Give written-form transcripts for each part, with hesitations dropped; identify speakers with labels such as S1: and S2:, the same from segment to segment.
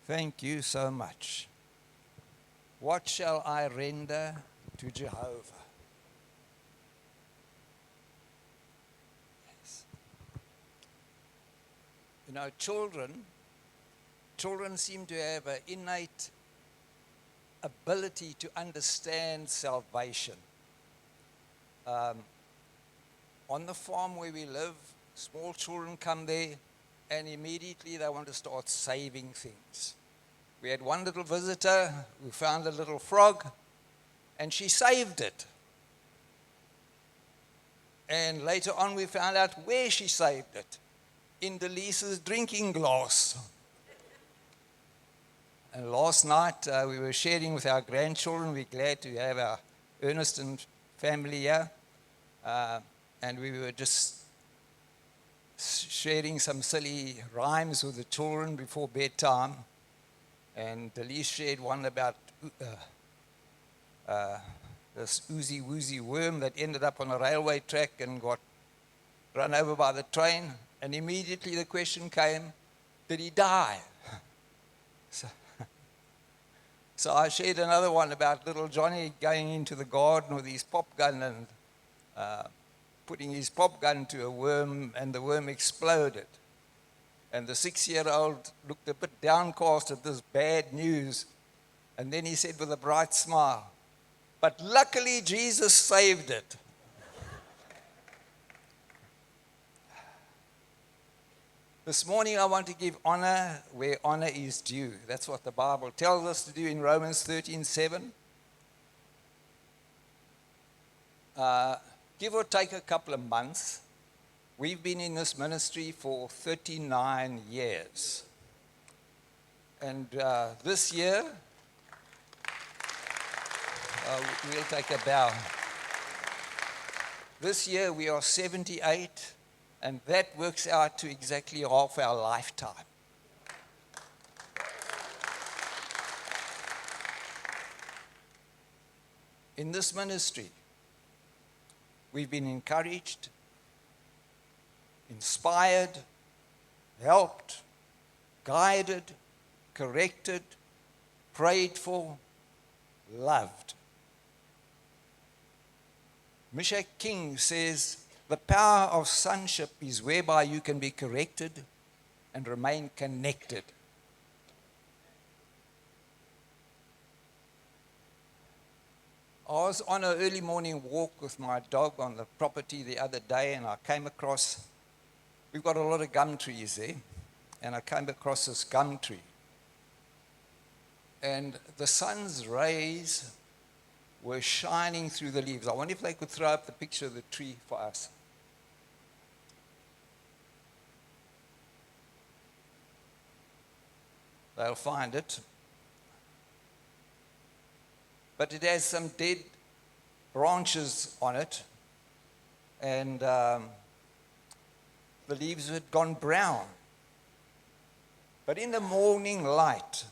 S1: Thank you so much. What shall I render to Jehovah? Yes. You know, children seem to have an innate ability to understand salvation. On the farm where we live, small children come there and immediately they want to start saving things. We had one little visitor who found a little frog and she saved it. And later on we found out where she saved it, in Delisa's drinking glass. And last night we were sharing with our grandchildren. We're glad to have our Ernest and family here. And we were just sharing some silly rhymes with the children before bedtime. And Delise shared one about this oozy woozy worm that ended up on a railway track and got run over by the train. And immediately the question came, did he die? So I shared another one about little Johnny going into the garden with his pop gun and putting his pop gun to a worm, and the worm exploded. And the 6-year-old looked a bit downcast at this bad news, and then he said with a bright smile, but luckily Jesus saved it. This morning I want to give honor where honor is due. That's what the Bible tells us to do in Romans 13:7. Give or take a couple of months, we've been in this ministry for 39 years. And this year, we'll take a bow. This year we are 78. And that works out to exactly half our lifetime. In this ministry, we've been encouraged, inspired, helped, guided, corrected, prayed for, loved. Mishak King says, the power of sonship is whereby you can be corrected and remain connected. I was on an early morning walk with my dog on the property the other day, and I came across, we've got a lot of gum trees there, and I came across this gum tree. And the sun's rays were shining through the leaves. I wonder if they could throw up the picture of the tree for us. They'll find it. But it has some dead branches on it, and the leaves had gone brown. But in the morning light,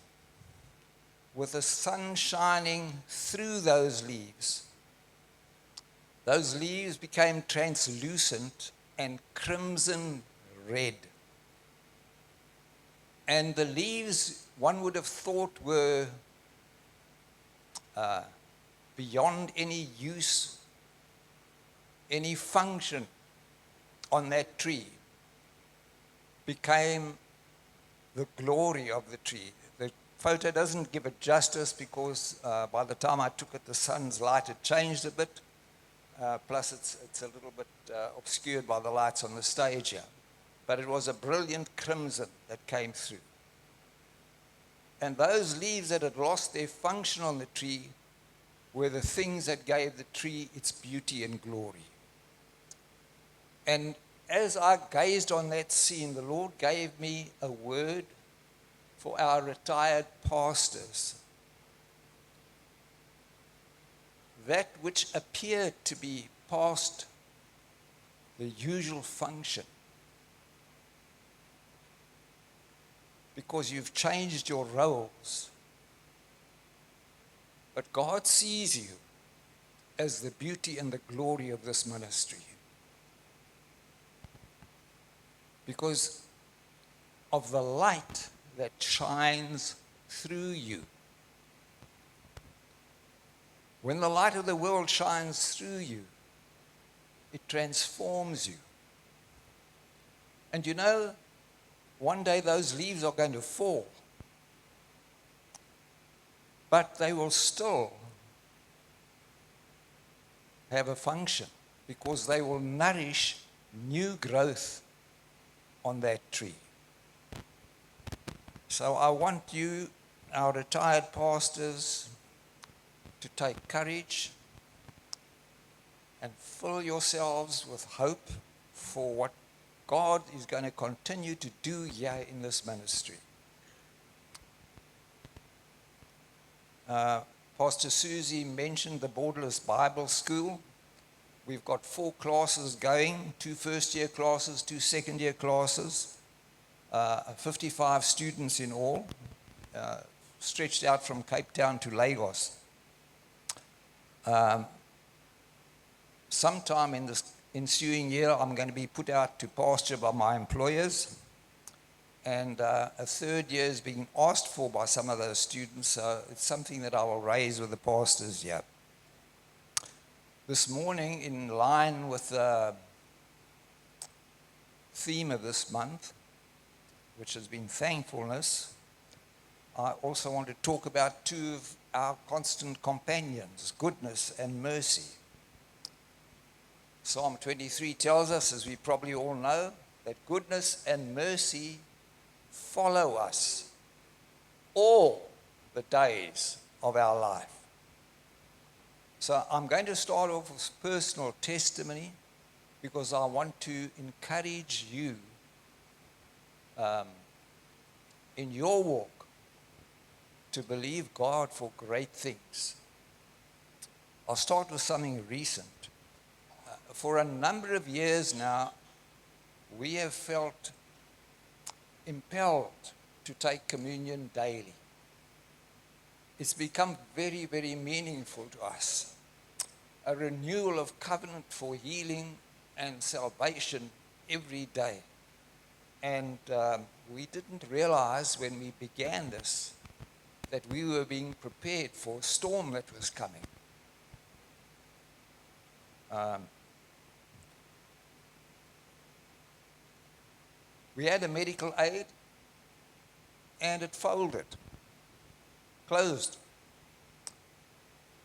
S1: with the sun shining through those leaves became translucent and crimson red. And the leaves, one would have thought, were beyond any use, any function on that tree, became the glory of the tree. The photo doesn't give it justice because by the time I took it, the sun's light had changed a bit. Plus it's a little bit obscured by the lights on the stage here. But it was a brilliant crimson that came through. And those leaves that had lost their function on the tree were the things that gave the tree its beauty and glory. And as I gazed on that scene, the Lord gave me a word for our retired pastors. That which appeared to be past the usual function, because you've changed your roles. But God sees you as the beauty and the glory of this ministry, because of the light that shines through you. When the light of the world shines through you, it transforms you. And you know, one day those leaves are going to fall, but they will still have a function because they will nourish new growth on that tree. So I want you, our retired pastors, to take courage and fill yourselves with hope for what God is going to continue to do here in this ministry. Pastor Susie mentioned the Borderless Bible School. We've got 4 classes going, 2 first-year classes, 2 second-year classes, 55 students in all, stretched out from Cape Town to Lagos. Sometime in this ensuing year, I'm going to be put out to pasture by my employers, and a 3rd year is being asked for by some of those students, so it's something that I will raise with the pastors here. This morning, in line with the theme of this month, which has been thankfulness, I also want to talk about 2 of our constant companions, goodness and mercy. Psalm 23 tells us, as we probably all know, that goodness and mercy follow us all the days of our life. So I'm going to start off with personal testimony because I want to encourage you in your walk to believe God for great things. I'll start with something recent. For a number of years now, we have felt impelled to take communion daily. It's become very, very meaningful to us. A renewal of covenant for healing and salvation every day. And we didn't realize when we began this that we were being prepared for a storm that was coming. We had a medical aid and it folded, closed.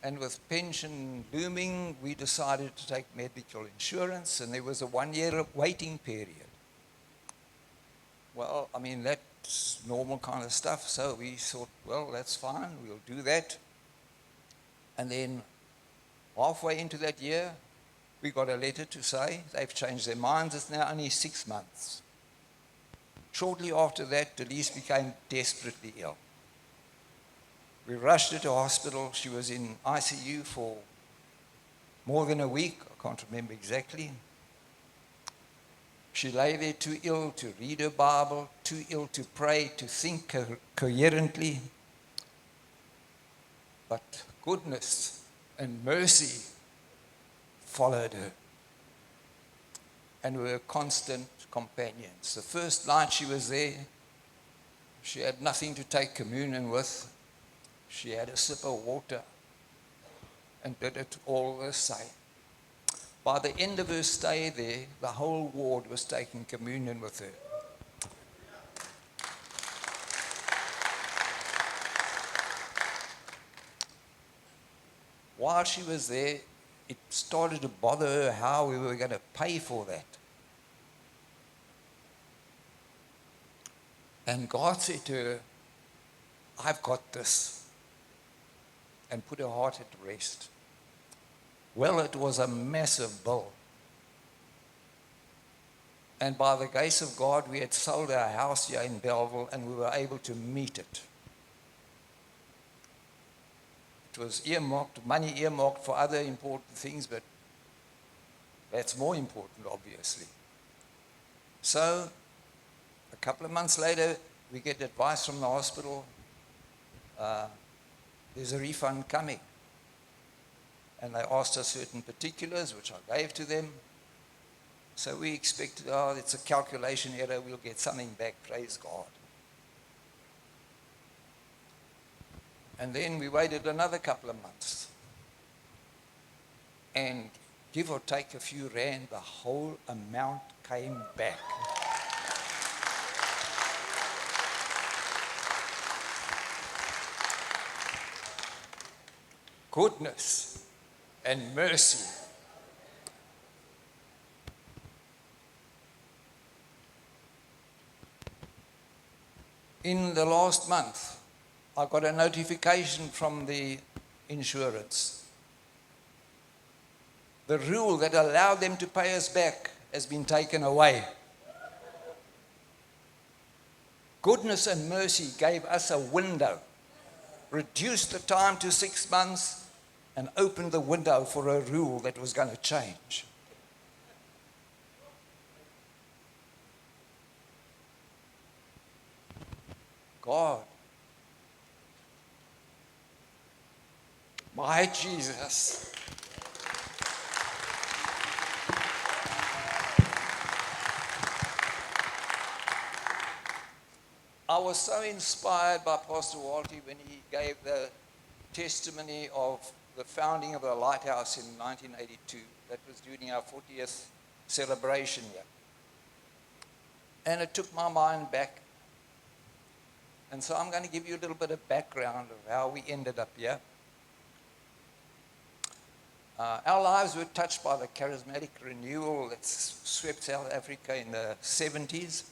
S1: And with pension looming, we decided to take medical insurance, and there was a 1-year waiting period. Well, I mean, that's normal kind of stuff, so we thought, well, that's fine, we'll do that. And then halfway into that year, we got a letter to say they've changed their minds, it's now only 6 months. Shortly after that, Denise became desperately ill. We rushed her to hospital. She was in ICU for more than a week. I can't remember exactly. She lay there too ill to read her Bible, too ill to pray, to think coherently. But goodness and mercy followed her. And we were constant companions. The first night she was there, she had nothing to take communion with. She had a sip of water and did it all the same. By the end of her stay there, the whole ward was taking communion with her. While she was there, it started to bother her how we were going to pay for that. And God said to her, I've got this. And put her heart at rest. Well, it was a massive bill. And by the grace of God, we had sold our house here in Belleville and we were able to meet it. It was earmarked, money earmarked for other important things, but that's more important, obviously. So, a couple of months later, we get advice from the hospital, there's a refund coming. And they asked us certain particulars, which I gave to them. So we expected, oh, it's a calculation error, we'll get something back, praise God. And then we waited another couple of months. And give or take a few rand, the whole amount came back. Goodness and mercy. In the last month, I got a notification from the insurance. The rule that allowed them to pay us back has been taken away. Goodness and mercy gave us a window, reduced the time to 6 months, and opened the window for a rule that was going to change. God, my Jesus. I was so inspired by Pastor Walty when he gave the testimony of the founding of the Lighthouse in 1982. That was during our 40th celebration year. And it took my mind back. And so I'm going to give you a little bit of background of how we ended up here. Our lives were touched by the charismatic renewal that swept South Africa in the 70s.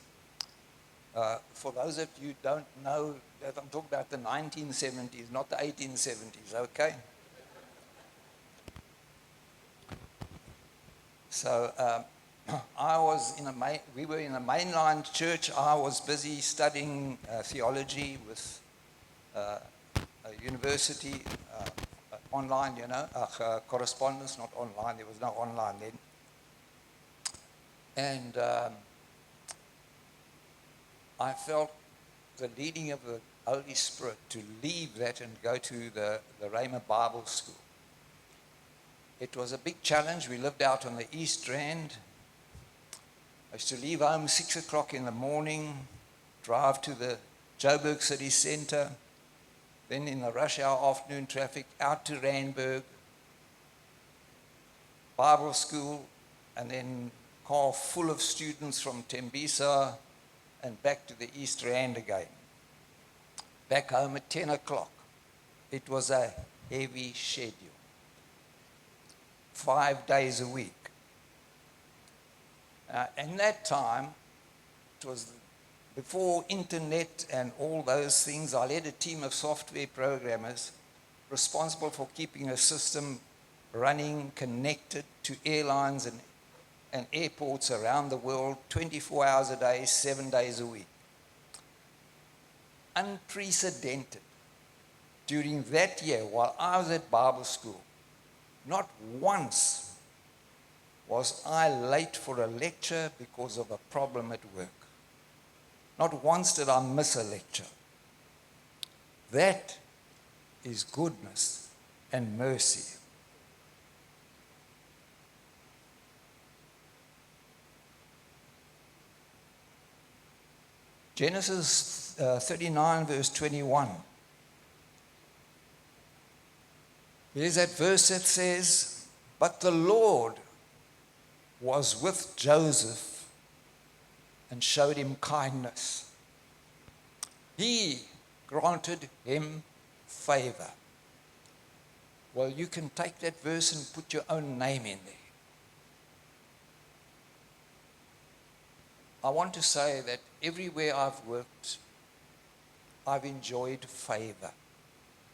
S1: For those of you who don't know, that I'm talking about the 1970s, not the 1870s, okay? So we were in a mainline church. I was busy studying theology with a university, online, correspondence, not online. There was no online then. And I felt the leading of the Holy Spirit to leave that and go to the Rhema Bible School. It was a big challenge. We lived out on the East Rand. I used to leave home 6 o'clock in the morning, drive to the Joburg city centre, then in the rush hour afternoon traffic out to Randburg, Bible school, and then car full of students from Tembisa and back to the East Rand again. Back home at 10 o'clock. It was a heavy schedule. 5 days a week. In that time, it was before internet and all those things. I led a team of software programmers responsible for keeping a system running, connected to airlines and airports around the world, 24 hours a day, 7 days a week. Unprecedented. During that year, while I was at Bible school, not once was I late for a lecture because of a problem at work. Not once did I miss a lecture. That is goodness and mercy. Genesis 39 verse 21. There's that verse that says, "But the Lord was with Joseph and showed him kindness. He granted him favor." Well, you can take that verse and put your own name in there. I want to say that everywhere I've worked, I've enjoyed favor.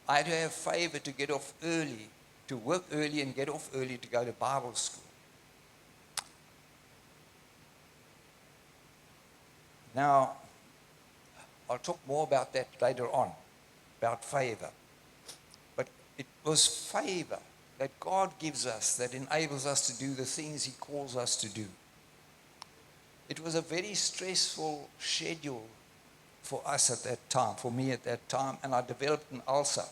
S1: I had to have favor to get off early, to work early and get off early to go to Bible school. Now, I'll talk more about that later on, about favor. But it was favor that God gives us that enables us to do the things He calls us to do. It was a very stressful schedule for us at that time, for me at that time, and I developed an ulcer.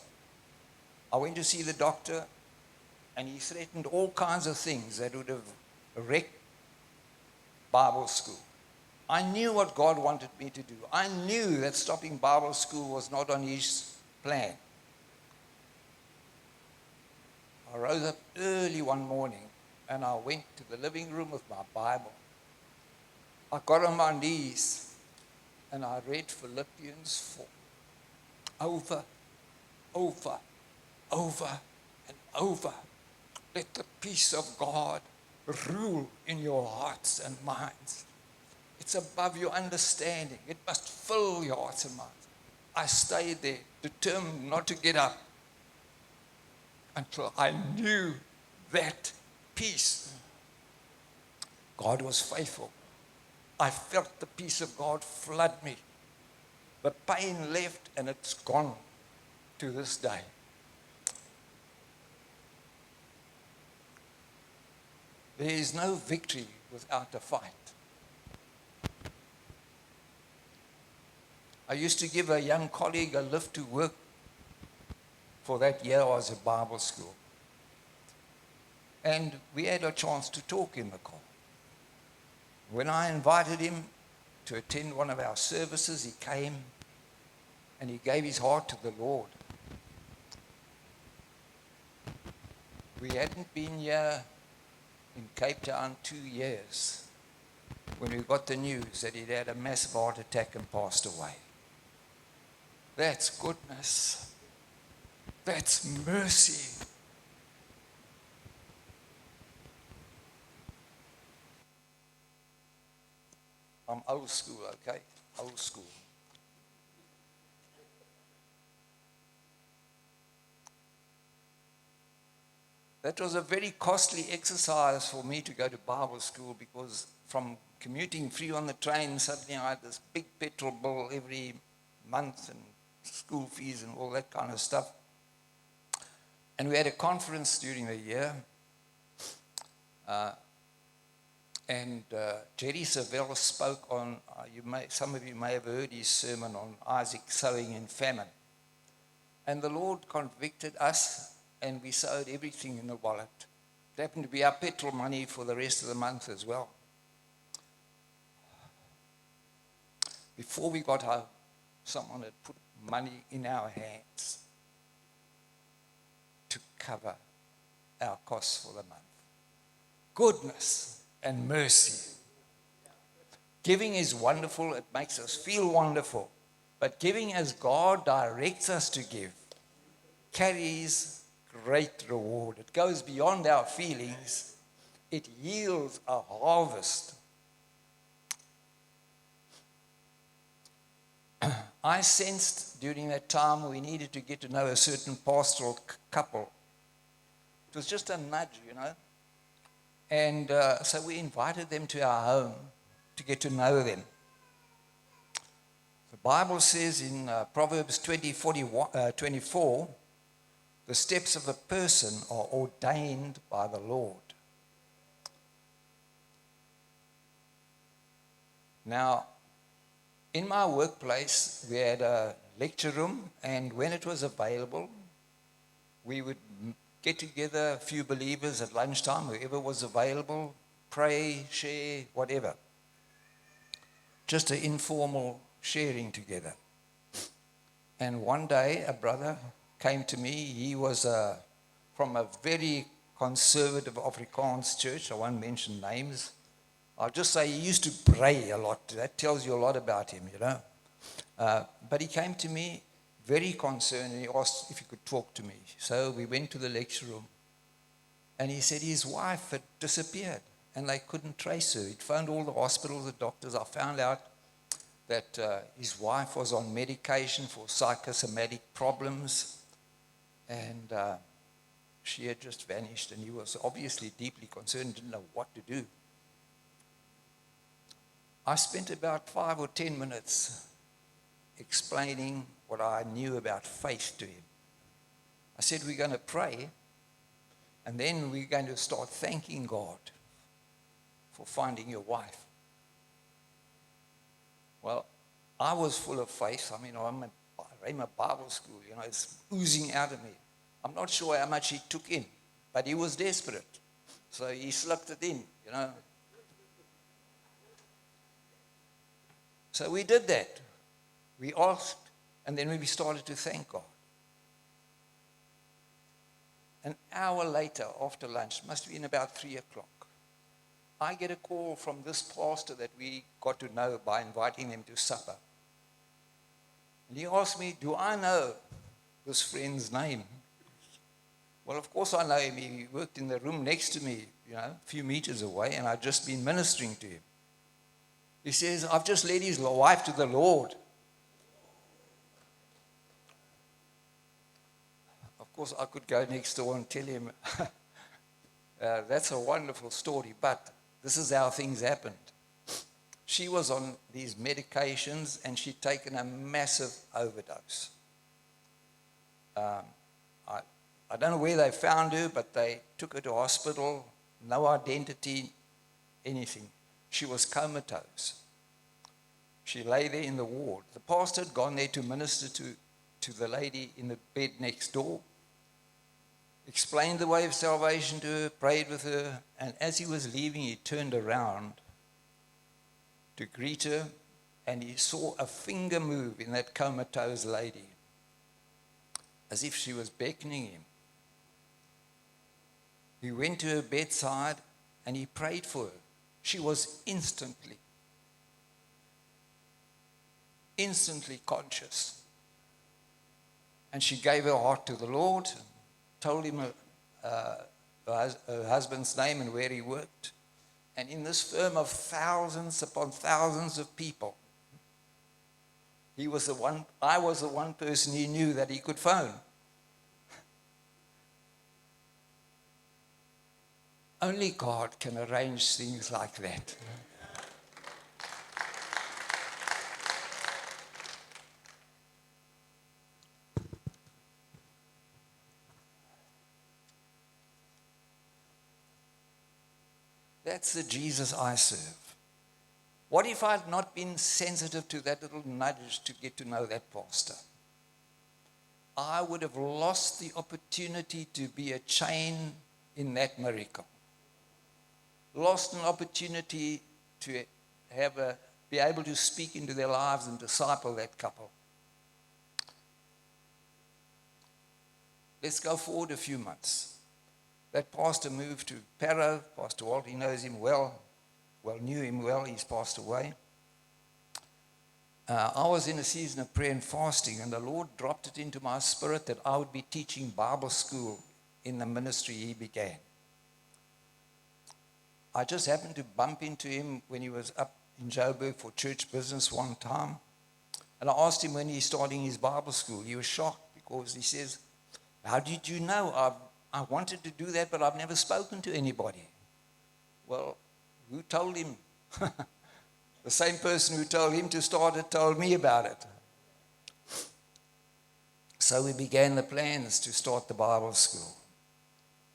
S1: I went to see the doctor, and he threatened all kinds of things that would have wrecked Bible school. I knew what God wanted me to do. I knew that stopping Bible school was not on His plan. I rose up early one morning and I went to the living room with my Bible. I got on my knees and I read Philippians 4 over, over, over and over. Let the peace of God rule in your hearts and minds. It's above your understanding. It must fill your hearts and minds. I stayed there, determined not to get up until I knew that peace. God was faithful. I felt the peace of God flood me. The pain left and it's gone to this day. There is no victory without a fight. I used to give a young colleague a lift to work. For that year I was at Bible school. And we had a chance to talk in the car. When I invited him to attend one of our services, he came and he gave his heart to the Lord. We hadn't been here in Cape Town 2 years when we got the news that he'd had a massive heart attack and passed away. That's goodness. That's mercy. I'm old school, okay? Old school. That was a very costly exercise for me to go to Bible school, because from commuting free on the train, suddenly I had this big petrol bill every month and school fees and all that kind of stuff. And we had a conference during the year. Jerry Savelle spoke on, some of you may have heard his sermon on Isaac sowing in famine. And the Lord convicted us, and we sowed everything in the wallet. It happened to be our petrol money for the rest of the month as well. Before we got home, someone had put money in our hands to cover our costs for the month. Goodness and mercy. Giving is wonderful. It makes us feel wonderful. But giving as God directs us to give carries great reward. It goes beyond our feelings. It yields a harvest. I sensed during that time we needed to get to know a certain pastoral couple. It was just a nudge, you know. And so we invited them to our home to get to know them. The Bible says in Proverbs 24, the steps of a person are ordained by the Lord. Now, in my workplace, we had a lecture room, and when it was available, we would get together, a few believers at lunchtime, whoever was available, pray, share, whatever. Just an informal sharing together. And one day, a brother came to me. He was from a very conservative Afrikaans church. I won't mention names. I'll just say he used to pray a lot. That tells you a lot about him, you know. But he came to me very concerned, and he asked if he could talk to me. So we went to the lecture room, and he said his wife had disappeared, and they couldn't trace her. He'd phoned all the hospitals, the doctors. I found out that his wife was on medication for psychosomatic problems, and she had just vanished, and he was obviously deeply concerned, didn't know what to do. I spent about 5 or 10 minutes explaining what I knew about faith to him. I said, we're going to pray, and then we're going to start thanking God for finding your wife. Well, I was full of faith. I mean, I ran a Bible school, you know, it's oozing out of me. I'm not sure how much he took in, but he was desperate. So he slipped it in, you know. So we did that. We asked, and then we started to thank God. An hour later, after lunch, must have been about 3 o'clock, I get a call from this pastor that we got to know by inviting them to supper. And he asked me, do I know this friend's name? Well, of course I know him. He worked in the room next to me, a few meters away, and I'd just been ministering to him. He says, I've just led his wife to the Lord. Of course, I could go next door and tell him, that's a wonderful story, but this is how things happened. She was on these medications, and she'd taken a massive overdose. I don't know where they found her, but they took her to hospital, no identity, anything. She was comatose. She lay there in the ward. The pastor had gone there to minister to the lady in the bed next door, explained the way of salvation to her, prayed with her, and as he was leaving, he turned around to greet her, and he saw a finger move in that comatose lady, as if she was beckoning him. He went to her bedside, and he prayed for her. She was instantly conscious. And she gave her heart to the Lord, and told him her husband's name and where he worked. And in this firm of thousands upon thousands of people, I was the one person he knew that he could phone. Only God can arrange things like that. That's the Jesus I serve. What if I had not been sensitive to that little nudge to get to know that pastor? I would have lost the opportunity to be a chain in that miracle. Lost an opportunity to be able to speak into their lives and disciple that couple. Let's go forward a few months. That pastor moved to Parow. Pastor Walt, he knows him knew him well. He's passed away. I was in a season of prayer and fasting, and the Lord dropped it into my spirit that I would be teaching Bible school in the ministry he began. I just happened to bump into him when he was up in Joburg for church business one time. And I asked him when he's starting his Bible school. He was shocked because he says, how did you know? I wanted to do that, but I've never spoken to anybody. Well, who told him? The same person who told him to start it told me about it. So we began the plans to start the Bible school.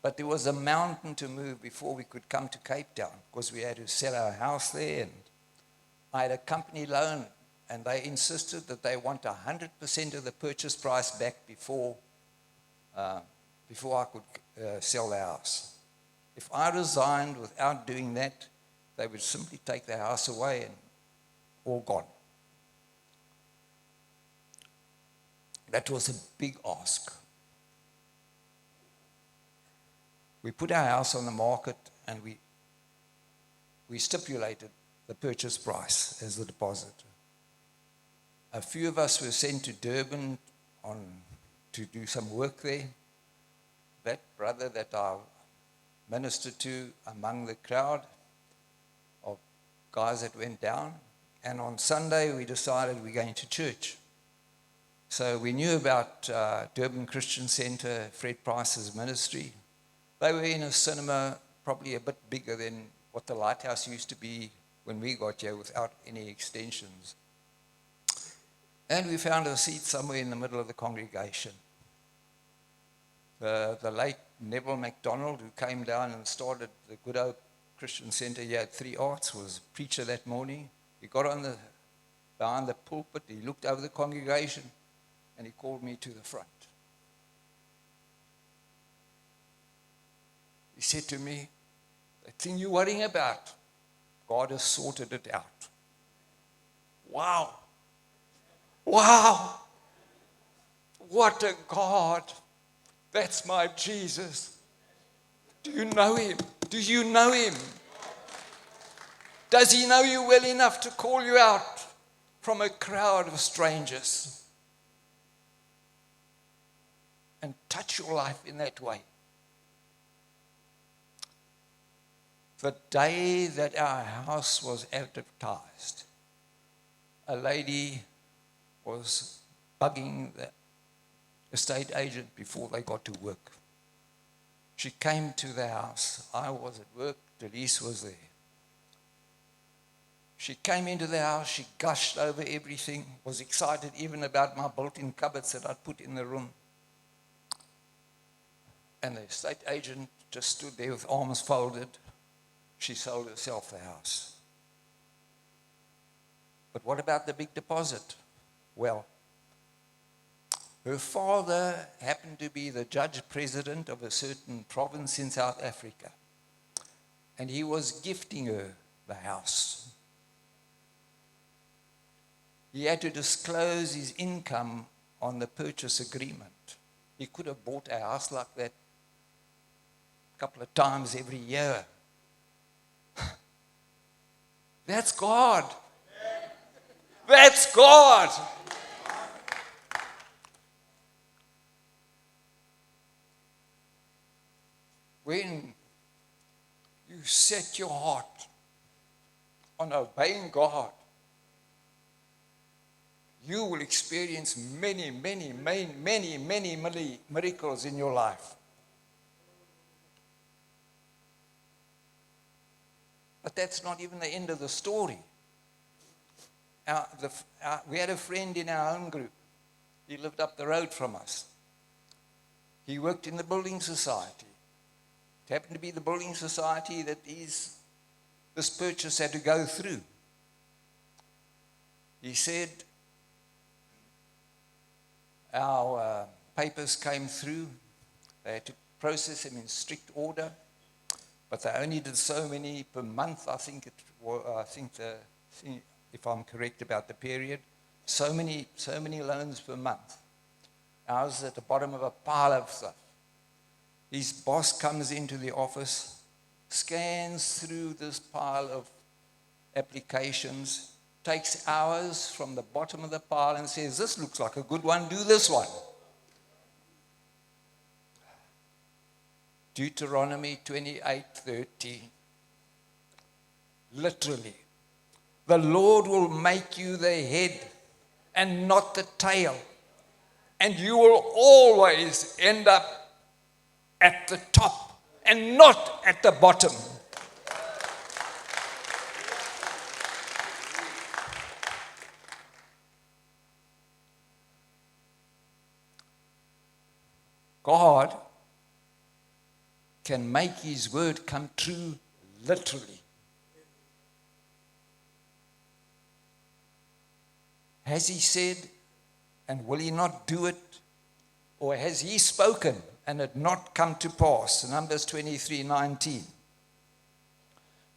S1: But there was a mountain to move before we could come to Cape Town, because we had to sell our house there. And I had a company loan, and they insisted that they want 100% of the purchase price back before I could sell the house. If I resigned without doing that, they would simply take the house away and all gone. That was a big ask. We put our house on the market, and we stipulated the purchase price as the deposit. A few of us were sent to Durban to do some work there. That brother that I ministered to among the crowd of guys that went down. And on Sunday, we decided we're going to church. So we knew about Durban Christian Center, Fred Price's ministry. They were in a cinema probably a bit bigger than what the Lighthouse used to be when we got here, without any extensions. And we found a seat somewhere in the middle of the congregation. The late Neville MacDonald, who came down and started the Good Hope Christian Center here at 3 Arts, was preacher that morning. He got behind the pulpit, he looked over the congregation, and he called me to the front. He said to me, "That thing you're worrying about, God has sorted it out." Wow. Wow. What a God. That's my Jesus. Do you know him? Do you know him? Does he know you well enough to call you out from a crowd of strangers and touch your life in that way? The day that our house was advertised, a lady was bugging the estate agent before they got to work. She came to the house. I was at work. Denise was there. She came into the house. She gushed over everything, was excited even about my built-in cupboards that I'd put in the room. And the estate agent just stood there with arms folded. She sold herself the house. But what about the big deposit? Well, her father happened to be the judge president of a certain province in South Africa. And he was gifting her the house. He had to disclose his income on the purchase agreement. He could have bought a house like that a couple of times every year. That's God. That's God. When you set your heart on obeying God, you will experience many miracles in your life. But that's not even the end of the story. We had a friend in our home group. He lived up the road from us. He worked in the building society. It happened to be the building society that this purchase had to go through. He said, our papers came through. They had to process them in strict order, but they only did so many per month. I think if I'm correct about the period, so many loans per month. Ours is at the bottom of a pile of stuff. His boss comes into the office, scans through this pile of applications, takes hours from the bottom of the pile and says, this looks like a good one, do this one. Deuteronomy 28:13. Literally, the Lord will make you the head and not the tail, and you will always end up at the top and not at the bottom. God can make his word come true literally. Has he said, and will he not do it? Or has he spoken and it not come to pass? Numbers 23:19.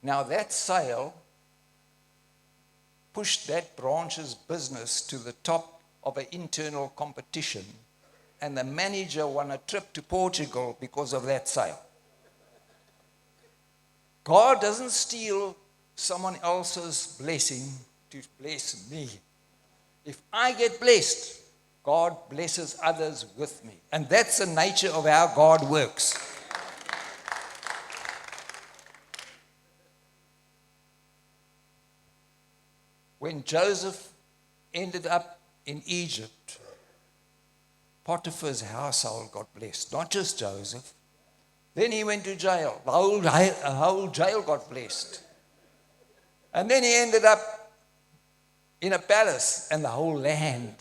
S1: Now that sale pushed that branch's business to the top of an internal competition, and the manager won a trip to Portugal because of that sale. God doesn't steal someone else's blessing to bless me. If I get blessed, God blesses others with me. And that's the nature of how God works. When Joseph ended up in Egypt, Potiphar's household got blessed, not just Joseph. Then he went to jail. The whole jail got blessed. And then he ended up in a palace, and the whole land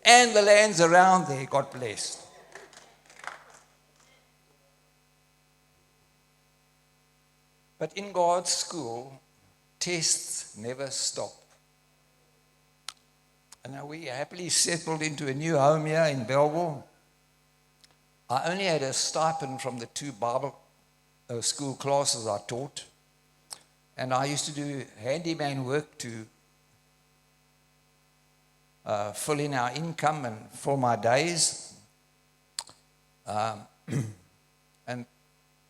S1: and the lands around there got blessed. But in God's school, tests never stop. And now we happily settled into a new home here in Belleville. I only had a stipend from the 2 Bible school classes I taught. And I used to do handyman work to fill in our income and fill my days. And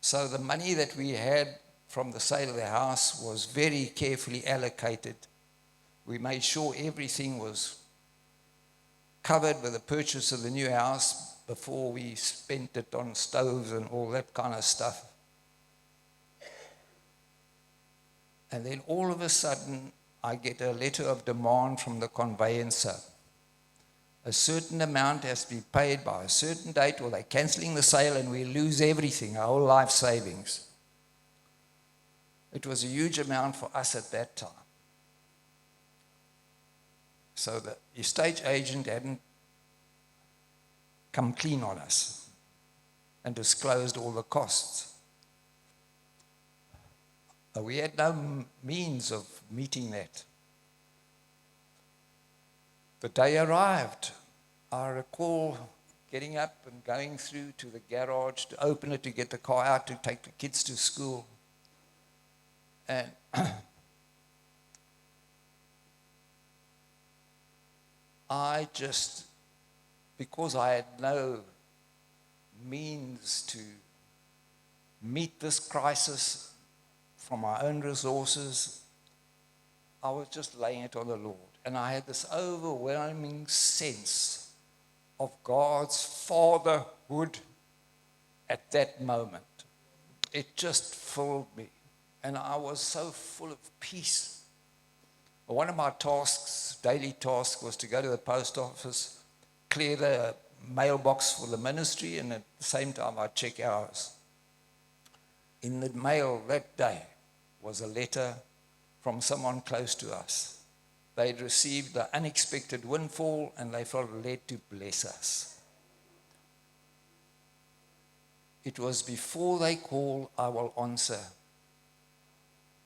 S1: so the money that we had from the sale of the house was very carefully allocated. We made sure everything was covered with the purchase of the new house before we spent it on stoves and all that kind of stuff. And then all of a sudden, I get a letter of demand from the conveyancer. A certain amount has to be paid by a certain date, or they're cancelling the sale and we lose everything, our whole life savings. It was a huge amount for us at that time. So the estate agent hadn't come clean on us and disclosed all the costs. We had no means of meeting that. The day arrived. I recall getting up and going through to the garage to open it, to get the car out, to take the kids to school. And I just, because I had no means to meet this crisis from my own resources, I was just laying it on the Lord. And I had this overwhelming sense of God's fatherhood at that moment. It just filled me. And I was so full of peace. One of my tasks, daily tasks, was to go to the post office, clear the mailbox for the ministry, and at the same time I'd check ours. In the mail that day was a letter from someone close to us. They'd received the unexpected windfall and they felt led to bless us. It was before they call, I will answer.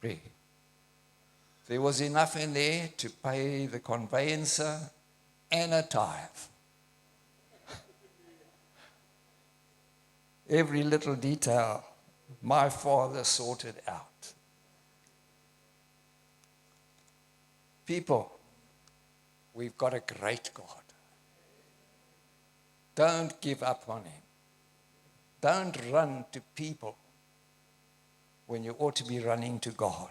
S1: Pray. There was enough in there to pay the conveyancer and a tithe. Every little detail my father sorted out. People, we've got a great God. Don't give up on him. Don't run to people when you ought to be running to God.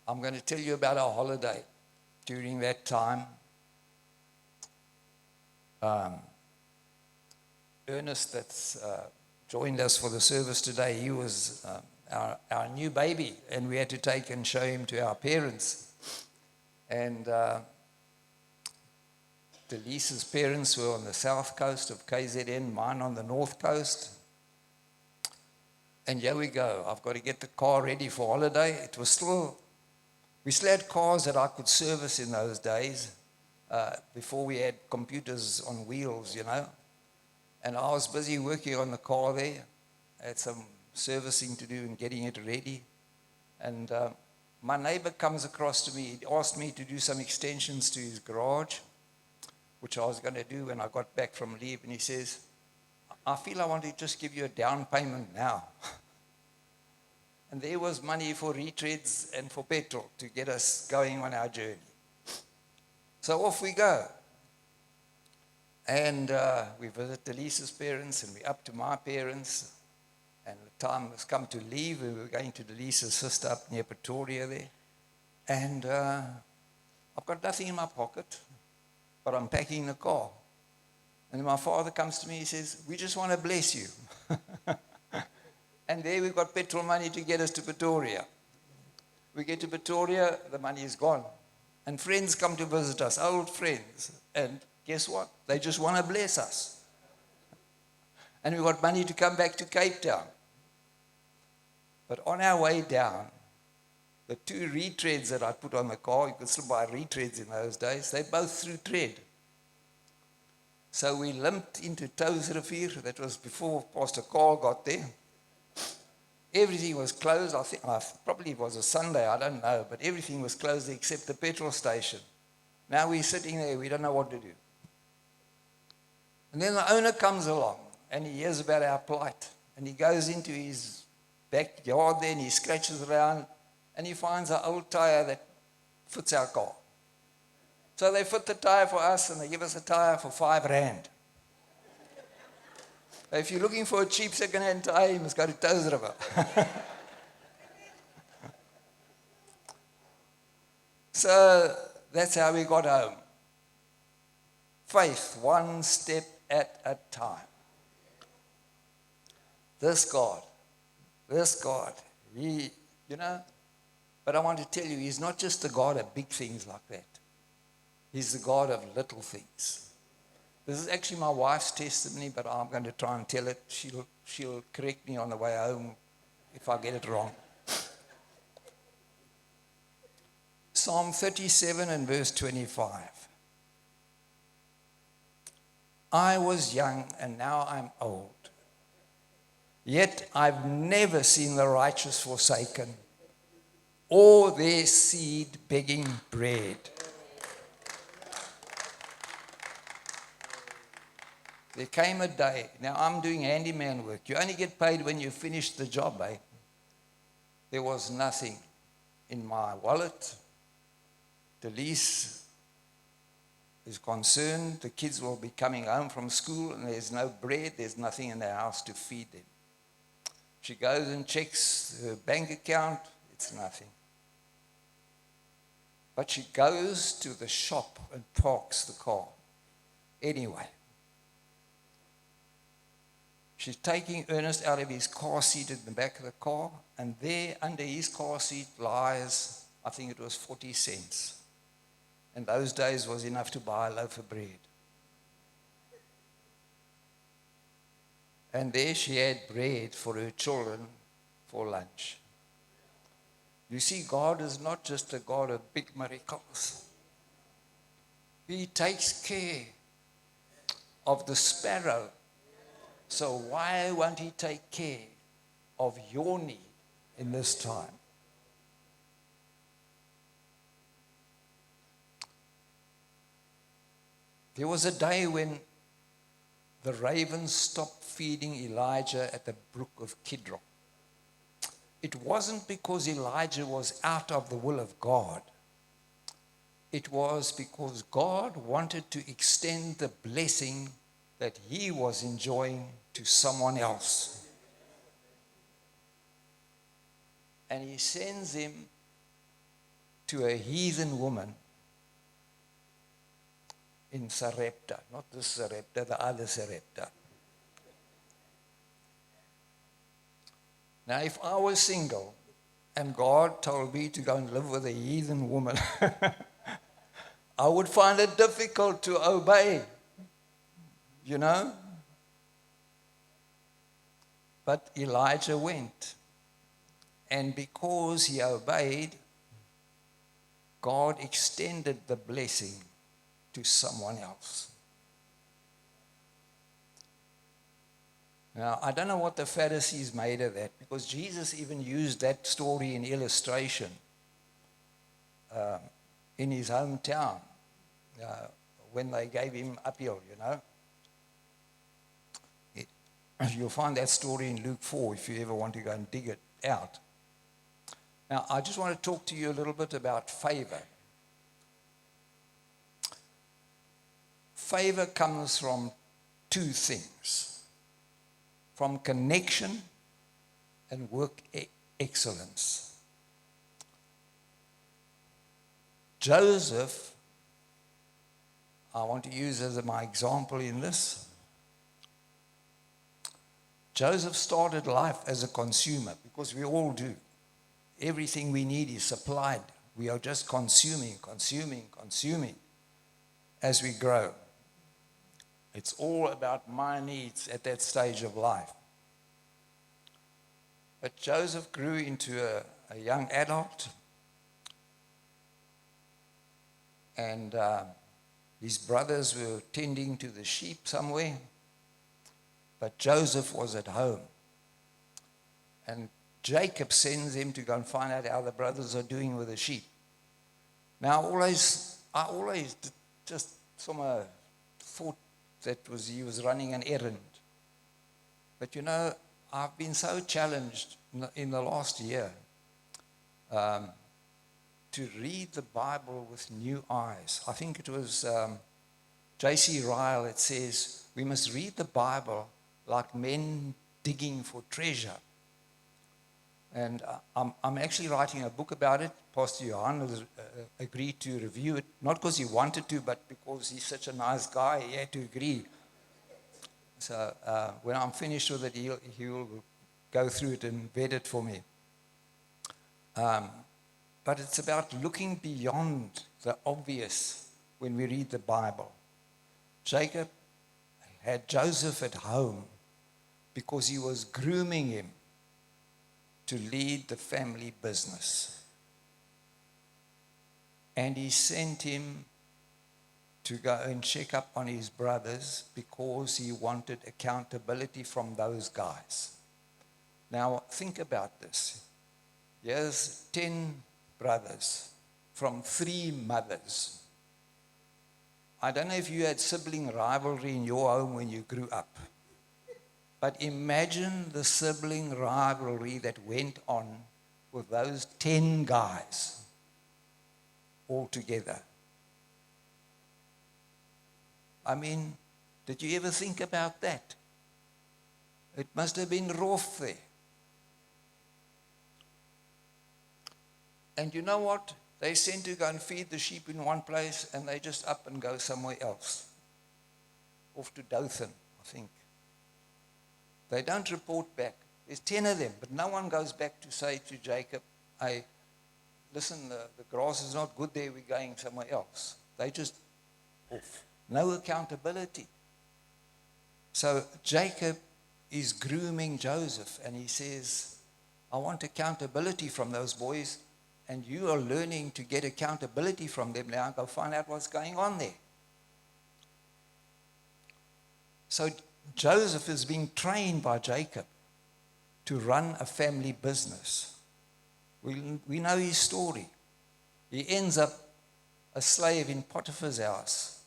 S1: I'm going to tell you about our holiday during that time. Ernest, that's joined us for the service today, he was our new baby, and we had to take and show him to our parents. And Delisa's parents were on the south coast of KZN, mine on the north coast. And here we go. I've got to get the car ready for holiday. We still had cars that I could service in those days, before we had computers on wheels, you know. And I was busy working on the car there. I had some servicing to do and getting it ready. And my neighbor comes across to me. He asked me to do some extensions to his garage, which I was going to do when I got back from leave. And he says, I feel I want to just give you a down payment now. And there was money for retreads and for petrol to get us going on our journey. So off we go. And we visit Delisa's parents, and we're up to my parents. And the time has come to leave. We were going to Delisa's sister up near Pretoria there. And I've got nothing in my pocket, but I'm packing the car. And my father comes to me, he says, we just want to bless you. And there we've got petrol money to get us to Pretoria. We get to Pretoria, the money is gone. And friends come to visit us, old friends. And guess what? They just want to bless us. And we've got money to come back to Cape Town. But on our way down, the 2 retreads that I put on the car, you could still buy retreads in those days, they both threw tread. So we limped into Touwsrivier. That was before Pastor Carl got there. Everything was closed. I think probably it was a Sunday, I don't know, but everything was closed except the petrol station. Now we're sitting there, we don't know what to do. And then the owner comes along and he hears about our plight, and he goes into his backyard there and he scratches around and he finds an old tire that fits our car. So they fit the tire for us and they give us a tire for R5. If you're looking for a cheap second-hand tire, you must go to Toes River. So that's how we got home. Faith, one step at a time. This God, He, but I want to tell you, He's not just the God of big things like that. He's the God of little things. This is actually my wife's testimony, but I'm going to try and tell it. She'll correct me on the way home if I get it wrong. Psalm 37 and verse 25. I was young and now I'm old. Yet I've never seen the righteous forsaken, or their seed begging bread. There came a day, now I'm doing handyman work. You only get paid when you finish the job, eh? There was nothing in my wallet. The lease is concerned. The kids will be coming home from school and there's no bread. There's nothing in the house to feed them. She goes and checks her bank account. It's nothing. But she goes to the shop and parks the car. Anyway, she's taking Ernest out of his car seat in the back of the car, and there under his car seat lies, I think it was 40 cents. In those days was enough to buy a loaf of bread. And there she had bread for her children for lunch. You see, God is not just a God of big miracles. He takes care of the sparrow. So why won't He take care of your need in this time? There was a day when the ravens stopped feeding Elijah at the brook of Kidron. It wasn't because Elijah was out of the will of God. It was because God wanted to extend the blessing that he was enjoying to someone else. And he sends him to a heathen woman in Sarepta, not this Sarepta, the other Sarepta. Now, if I was single and God told me to go and live with a heathen woman, I would find it difficult to obey, But Elijah went. And because he obeyed, God extended the blessing to someone else. Now, I don't know what the Pharisees made of that, because Jesus even used that story in illustration in his hometown when they gave him uphill, You'll find that story in Luke 4 if you ever want to go and dig it out. Now, I just want to talk to you a little bit about favor. Favor comes from two things: from connection and work excellence. Joseph, I want to use as my example in this. Joseph started life as a consumer, because we all do. Everything we need is supplied. We are just consuming as we grow. It's all about my needs at that stage of life. But Joseph grew into a young adult, and his brothers were tending to the sheep somewhere, but Joseph was at home. And Jacob sends him to go and find out how the brothers are doing with the sheep. Now, I always just somehow thought that he was running an errand. But I've been so challenged in the last year to read the Bible with new eyes. I think it was J.C. Ryle that says, we must read the Bible like men digging for treasure. And I'm actually writing a book about it. Pastor Johan has agreed to review it, not because he wanted to, but because he's such a nice guy, he had to agree. So when I'm finished with it, he'll go through it and vet it for me. But it's about looking beyond the obvious when we read the Bible. Jacob had Joseph at home because he was grooming him to lead the family business. And he sent him to go and check up on his brothers because he wanted accountability from those guys. Now, think about this. Here's 10 brothers from 3 mothers. I don't know if you had sibling rivalry in your home when you grew up. But imagine the sibling rivalry that went on with those 10 guys all together. I mean, did you ever think about that? It must have been rough there. And you know what? They sent to go and feed the sheep in one place, and they just up and go somewhere else. Off to Dothan, I think. They don't report back. There's 10 of them, but no one goes back to say to Jacob, hey, listen, the grass is not good there, we're going somewhere else. They just off. No accountability. So Jacob is grooming Joseph, and he says, I want accountability from those boys, and you are learning to get accountability from them now. Go find out what's going on there. So Joseph is being trained by Jacob to run a family business. We know his story. He ends up a slave in Potiphar's house.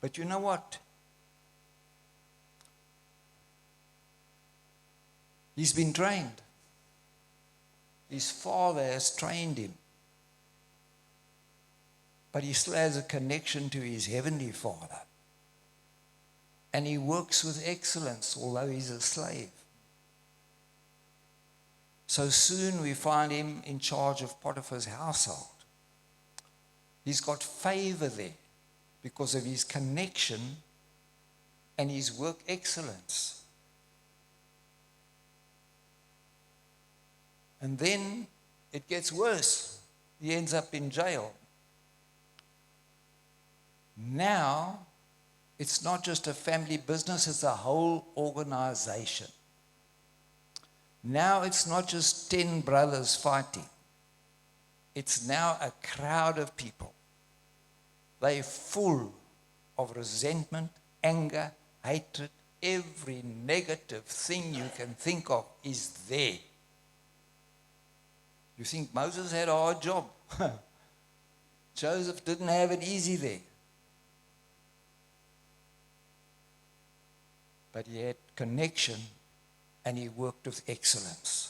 S1: But you know what? He's been trained. His father has trained him. But he still has a connection to his heavenly Father. And he works with excellence, although he's a slave. So soon we find him in charge of Potiphar's household. He's got favor there because of his connection and his work excellence. And then it gets worse. He ends up in jail. Now, it's not just a family business, it's a whole organization. Now it's not just 10 brothers fighting. It's now a crowd of people. They're full of resentment, anger, hatred. Every negative thing you can think of is there. You think Moses had a hard job? Joseph didn't have it easy there. But he had connection and he worked with excellence.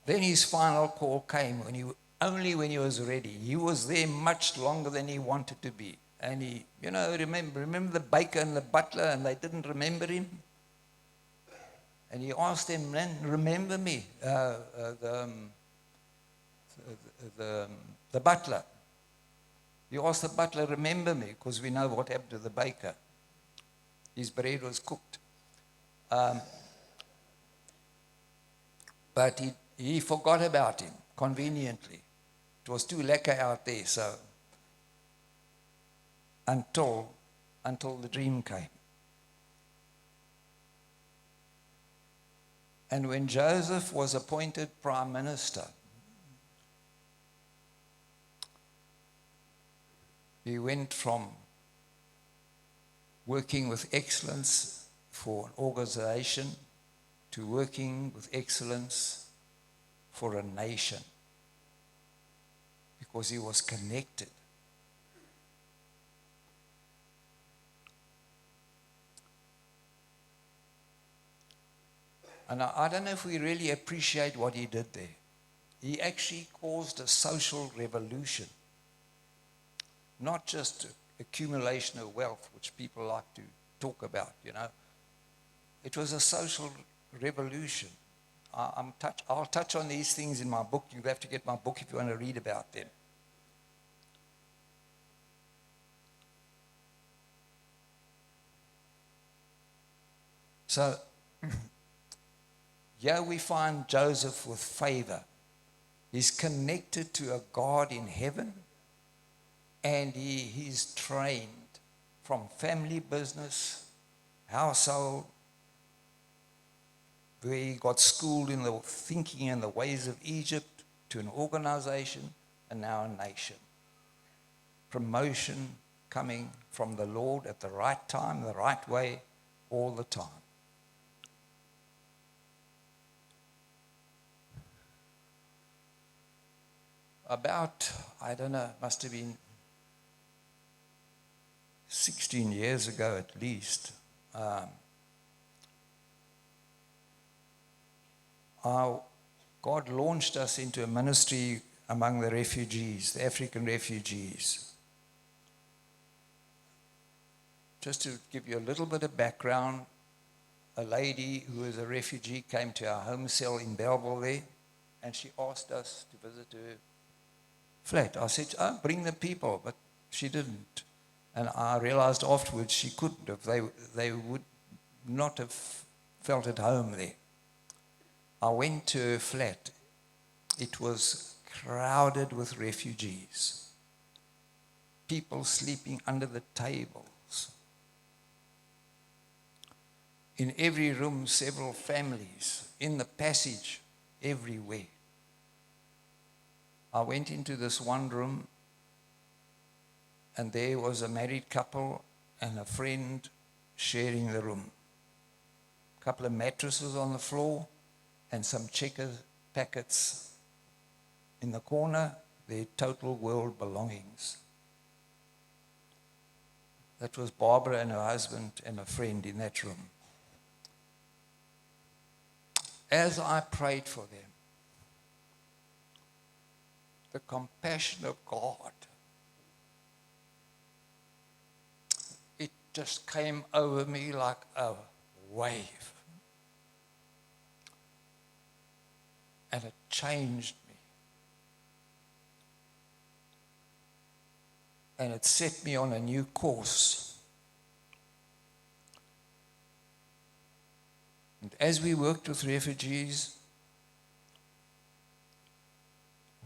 S1: Then his final call came only when he was ready. He was there much longer than he wanted to be. And he, remember the baker and the butler, and they didn't remember him? And he asked them, man, remember me, the butler. He asked the butler, remember me, because we know what happened to the baker. His bread was cooked. But he forgot about him, conveniently. It was too lekker out there, so until the dream came. And when Joseph was appointed prime minister, he went from working with excellence for an organization to working with excellence for a nation, because he was connected. And I don't know if we really appreciate what he did there. He actually caused a social revolution, not just accumulation of wealth, which people like to talk about, you know. It was a social revolution. I'll touch on these things in my book. You have to get my book if you want to read about them. So here we find Joseph with favor. He's connected to a God in heaven, and he's trained from family business, household, where he got schooled in the thinking and the ways of Egypt, to an organization, and now a nation. Promotion coming from the Lord at the right time, the right way, all the time. About, I don't know, must have been 16 years ago at least, God launched us into a ministry among the refugees, the African refugees. Just to give you a little bit of background, a lady who is a refugee came to our home cell in Belleville there, and she asked us to visit her flat. I said, oh, bring the people, but she didn't. And I realized afterwards she couldn't have. They would not have felt at home there. I went to her flat. It was crowded with refugees. People sleeping under the tables. In every room, several families. In the passage, everywhere. I went into this one room, and there was a married couple and a friend sharing the room. A couple of mattresses on the floor and some checker packets in the corner, their total world belongings. That was Barbara and her husband and a friend in that room. As I prayed for them, the compassion of God, it just came over me like a wave. And it changed me. And it set me on a new course. And as we worked with refugees,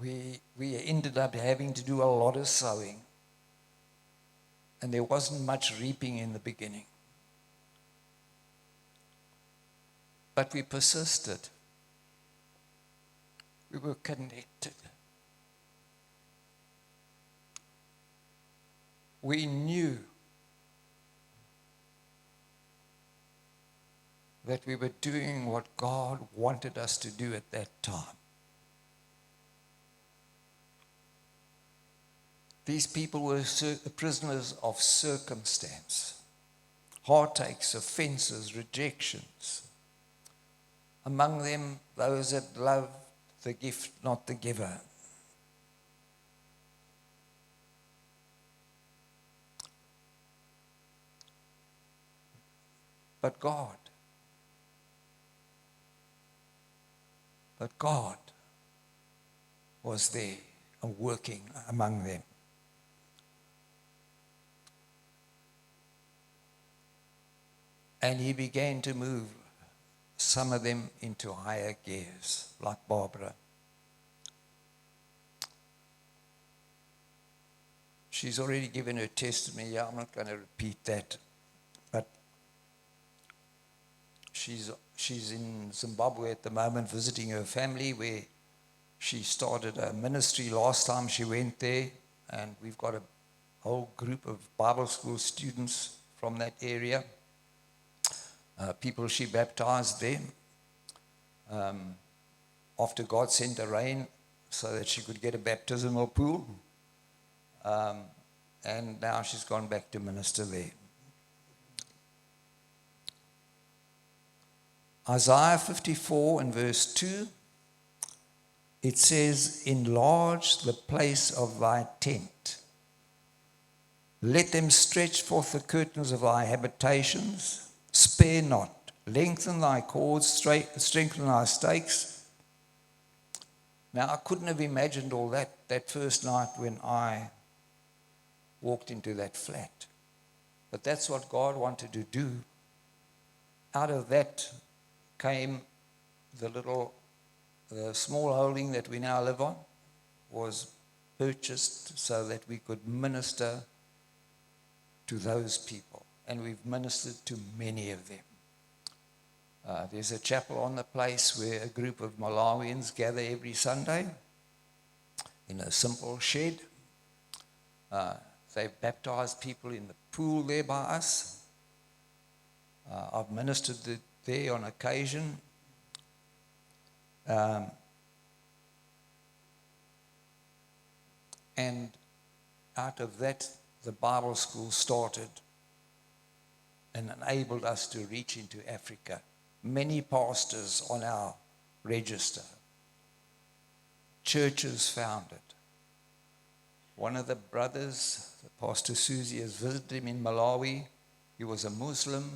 S1: we ended up having to do a lot of sowing. And there wasn't much reaping in the beginning. But we persisted. We were connected. We knew that we were doing what God wanted us to do at that time. These people were prisoners of circumstance, heartaches, offenses, rejections. Among them, those that love the gift, not the giver. But God was there and working among them. And he began to move some of them into higher gears, like Barbara. She's already given her testimony. I'm not going to repeat that. But she's in Zimbabwe at the moment visiting her family, where she started a ministry last time she went there. And we've got a whole group of Bible school students from that area. People she baptized there after God sent the rain so that she could get a baptismal pool. And now she's gone back to minister there. Isaiah 54 and verse 2, it says, enlarge the place of thy tent. Let them stretch forth the curtains of thy habitations. Spare not. Lengthen thy cords, strengthen thy stakes. Now, I couldn't have imagined all that first night when I walked into that flat. But that's what God wanted to do. Out of that came the small holding that we now live on was purchased so that we could minister to those people. And we've ministered to many of them. There's a chapel on the place where a group of Malawians gather every Sunday in a simple shed. They've baptized people in the pool there by us. I've ministered there on occasion. And out of that, the Bible school started and enabled us to reach into Africa. Many pastors on our register. Churches founded. One of the brothers, Pastor Susie, has visited him in Malawi. He was a Muslim.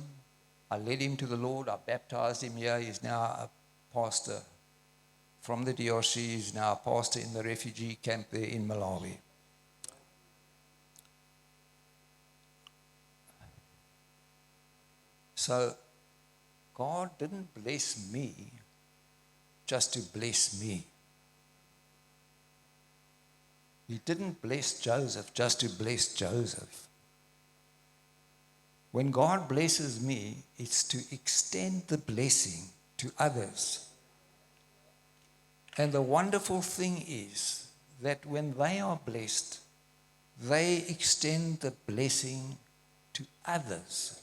S1: I led him to the Lord. I baptized him here. He's now a pastor from the DRC. He's now a pastor in the refugee camp there in Malawi. So God didn't bless me just to bless me. He didn't bless Joseph just to bless Joseph. When God blesses me, it's to extend the blessing to others. And the wonderful thing is that when they are blessed, they extend the blessing to others.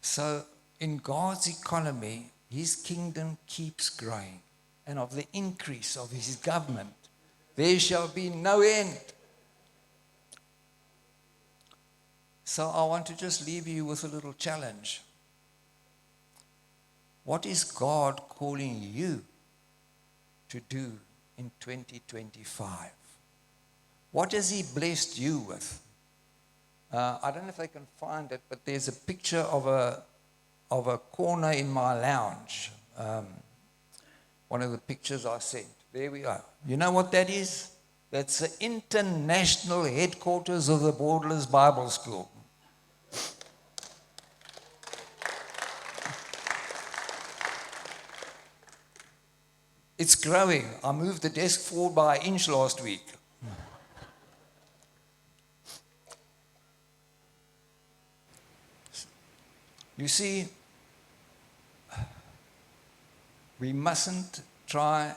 S1: So in God's economy, his kingdom keeps growing. And of the increase of his government, there shall be no end. So I want to just leave you with a little challenge. What is God calling you to do in 2025? What has he blessed you with? I don't know if they can find it, but there's a picture of a corner in my lounge. One of the pictures I sent. There we are. You know what that is? That's the international headquarters of the Borderless Bible School. It's growing. I moved the desk forward by an inch last week. You see, we mustn't try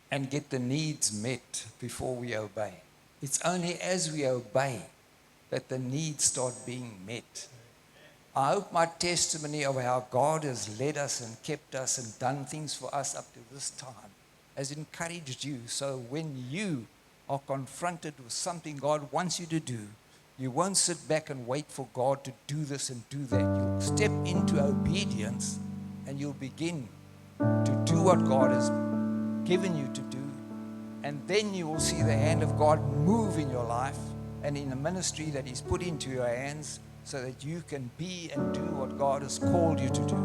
S1: and get the needs met before we obey. It's only as we obey that the needs start being met. I hope my testimony of how God has led us and kept us and done things for us up to this time has encouraged you. So when you are confronted with something God wants you to do, you won't sit back and wait for God to do this and do that. You'll step into obedience and you'll begin to do what God has given you to do. And then you will see the hand of God move in your life and in the ministry that he's put into your hands so that you can be and do what God has called you to do.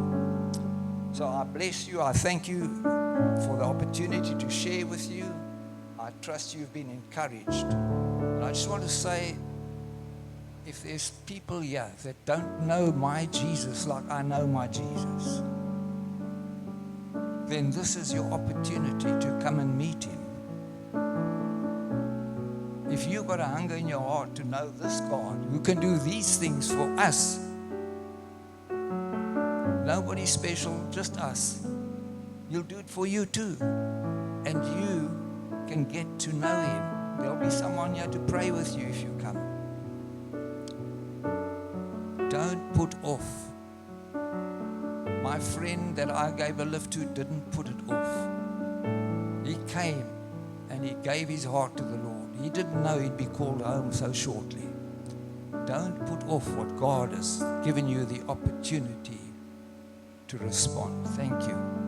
S1: So I bless you. I thank you for the opportunity to share with you. I trust you've been encouraged. And I just want to say, if there's people here that don't know my Jesus like I know my Jesus, then this is your opportunity to come and meet him. If you've got a hunger in your heart to know this God who can do these things for us, nobody special, just us, he'll do it for you too. And you can get to know him. There'll be someone here to pray with you if you come. Don't put off. My friend that I gave a lift to didn't put it off. He came and he gave his heart to the Lord. He didn't know he'd be called home so shortly. Don't put off what God has given you the opportunity to respond. Thank you.